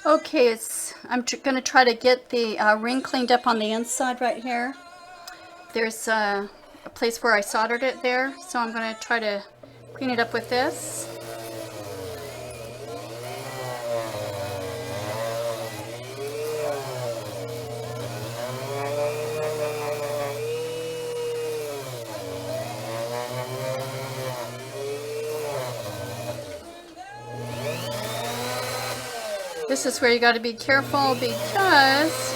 Okay, I'm going to try to get the ring cleaned up on the inside right here. There's a place where I soldered it there, so I'm going to try to clean it up with this. This is where you got to be careful because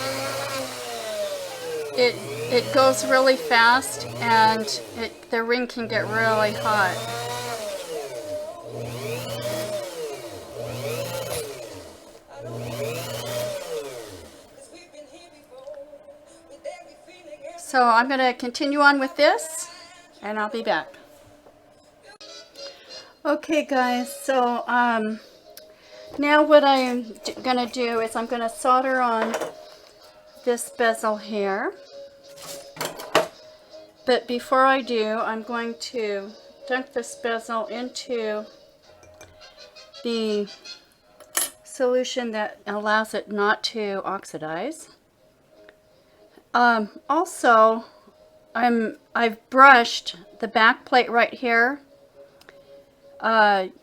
it goes really fast and the ring can get really hot. So I'm going to continue on with this and I'll be back. Okay guys, so now what I'm going to do is I'm going to solder on this bezel here. But before I do, I'm going to dunk this bezel into the solution that allows it not to oxidize. Also, I've brushed the back plate right here,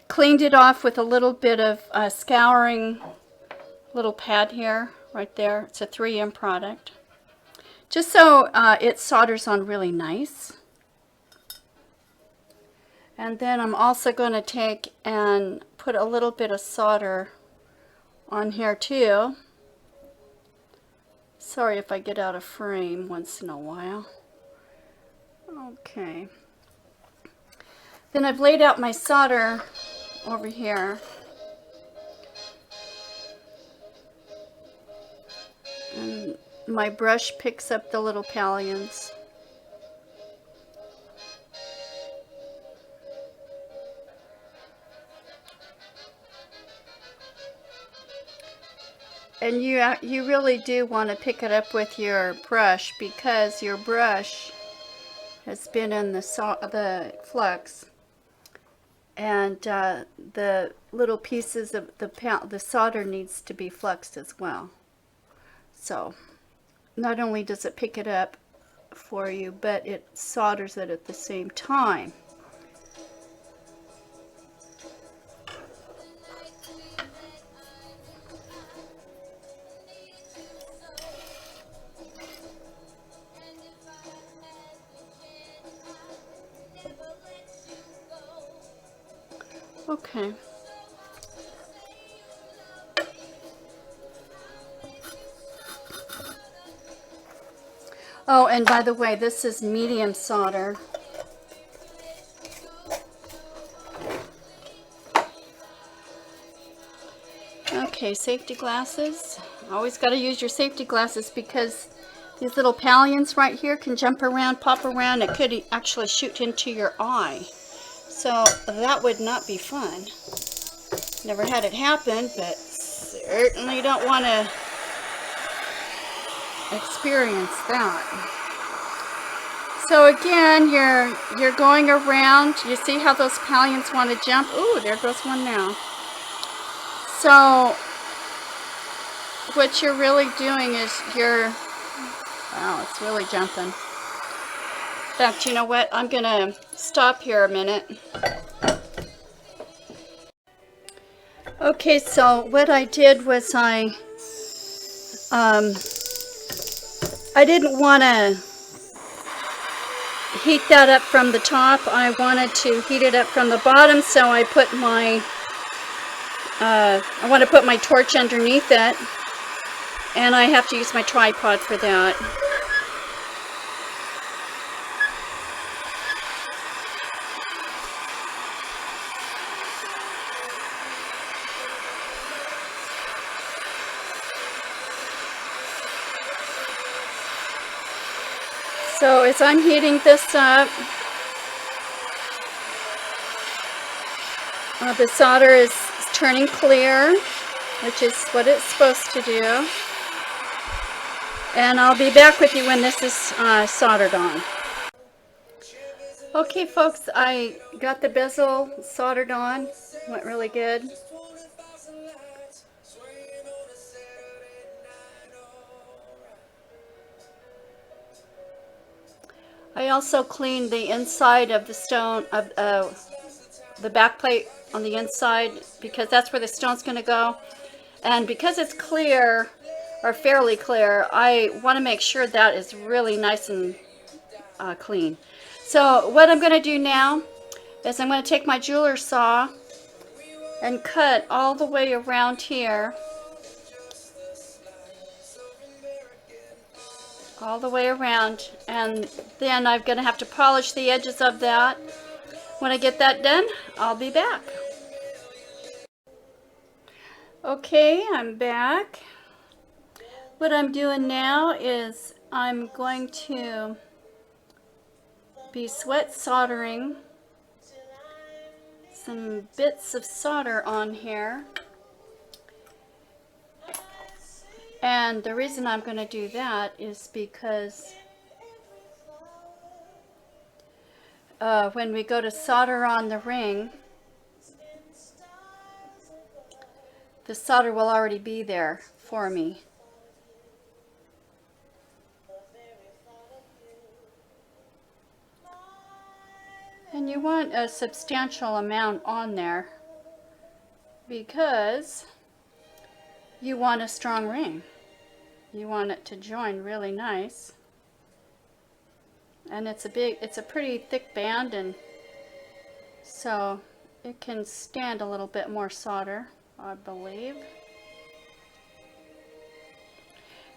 cleaned it off with a little bit of scouring little pad here, right there. It's a 3M product. Just so it solders on really nice. And then I'm also going to take and put a little bit of solder on here too. Sorry if I get out of frame once in a while. Okay. Then I've laid out my solder over here. And my brush picks up the little pallions. And you really do want to pick it up with your brush because your brush has been in the flux, and the little pieces of the solder needs to be fluxed as well. So not only does it pick it up for you, but it solders it at the same time. Okay. Oh, and by the way, this is medium solder. Okay, safety glasses. Always got to use your safety glasses because these little pallions right here can jump around, pop around. It could actually shoot into your eye. So that would not be fun. Never had it happen, but certainly don't want to experience that. So again, you're going around. You see how those pallions want to jump? Ooh, there goes one now. So what you're really doing is wow, it's really jumping. In fact, you know what? I'm gonna stop here a minute. Okay, so what I did was I didn't want to heat that up from the top. I wanted to heat it up from the bottom, so I put my I want to put my torch underneath it, and I have to use my tripod for that. So as I'm heating this up, the solder is turning clear, which is what it's supposed to do. And I'll be back with you when this is soldered on. Okay folks, I got the bezel soldered on. Went really good. I also cleaned the inside of the stone, of the back plate on the inside, because that's where the stone's going to go. And because it's clear, or fairly clear, I want to make sure that is really nice and clean. So what I'm going to do now is I'm going to take my jeweler saw and cut all the way around here. All the way around, and then I'm going to have to polish the edges of that. When I get that done, I'll be back. Okay, I'm back. What I'm doing now is I'm going to be sweat soldering some bits of solder on here. And the reason I'm going to do that is because when we go to solder on the ring, the solder will already be there for me. And you want a substantial amount on there because you want a strong ring. You want it to join really nice. And it's a pretty thick band, and so it can stand a little bit more solder, I believe.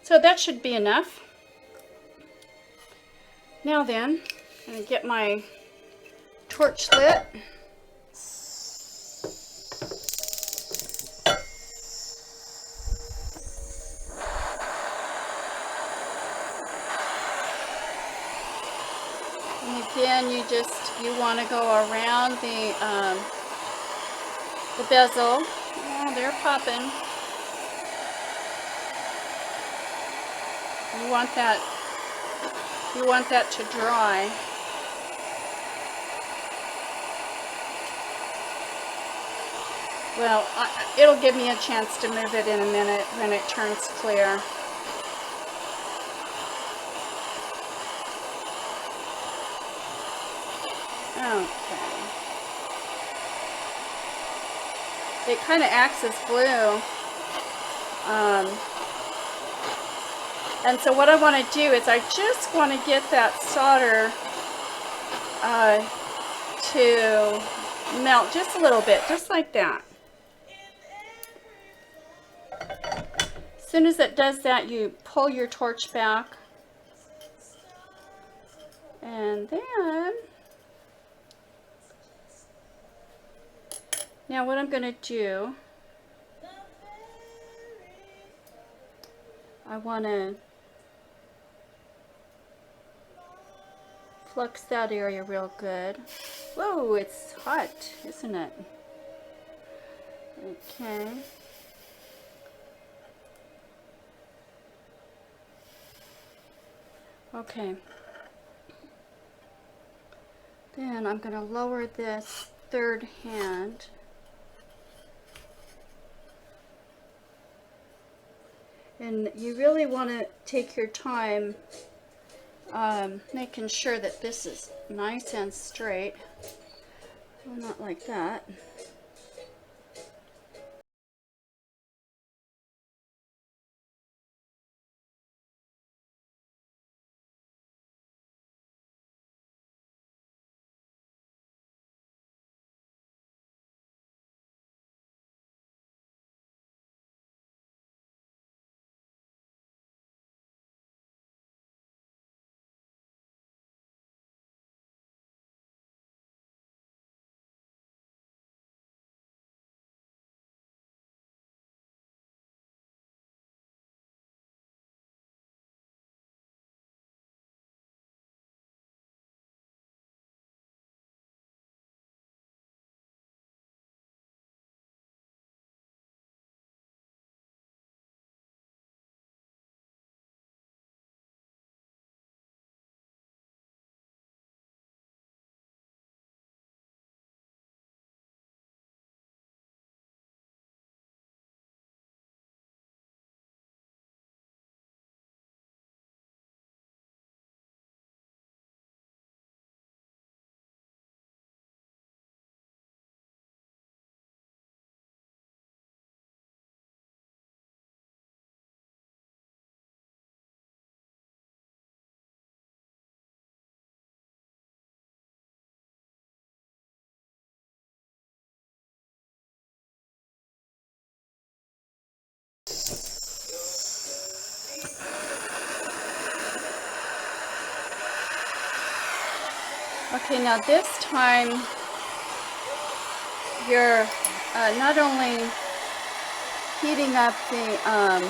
So that should be enough. Now then, I'm going to get my torch lit. And again, you want to go around the bezel. Oh, they're popping. You want that to dry. Well, it'll give me a chance to move it in a minute when it turns clear. Okay. It kind of acts as glue. And so what I want to do is I just want to get that solder to melt just a little bit, just like that. As soon as it does that, you pull your torch back. And then, now what I'm going to do, I want to flux that area real good. Whoa, it's hot, isn't it? Okay. Okay. Then I'm going to lower this third hand. And you really want to take your time making sure that this is nice and straight. Well, not like that. Okay, now this time you're not only heating up the, I'm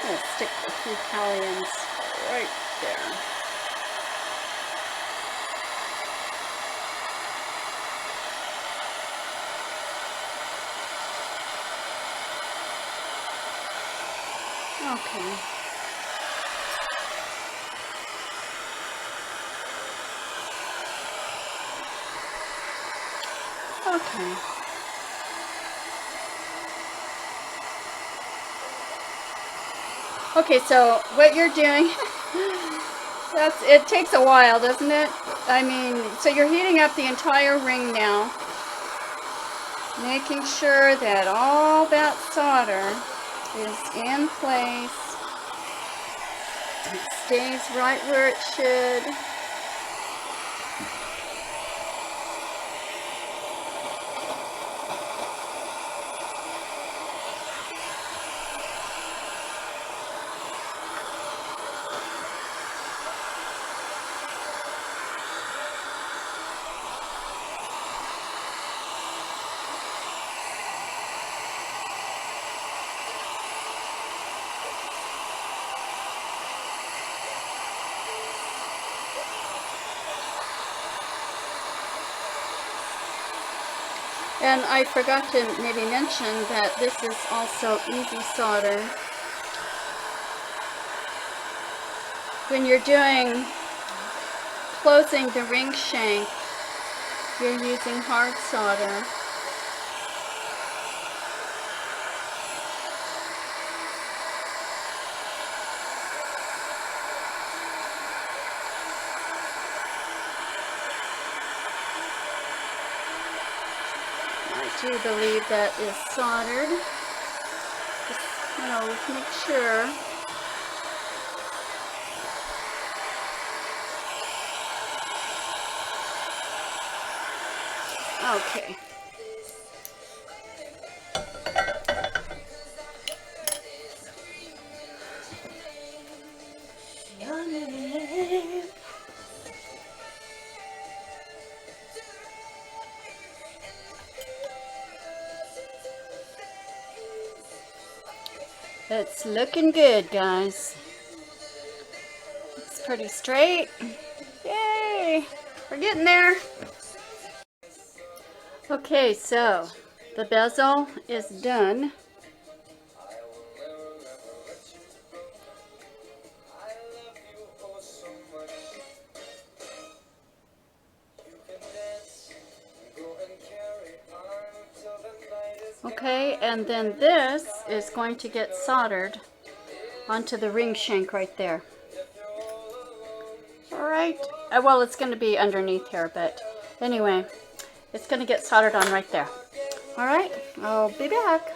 going to stick a few scallions right there. Okay. Okay. Okay, so what you're doing, it takes a while, doesn't it? I mean, so you're heating up the entire ring now, making sure that all that solder is in place. It stays right where it should. And I forgot to maybe mention that this is also easy solder. When you're closing the ring shank, you're using hard solder. I do believe that is soldered. Just, make sure. Okay. It's looking good, guys. It's pretty straight. Yay! We're getting there. Okay, so the bezel is done. Okay, and then this is going to get soldered onto the ring shank right there. Alright, well, it's going to be underneath here, but anyway, it's going to get soldered on right there. Alright, I'll be back.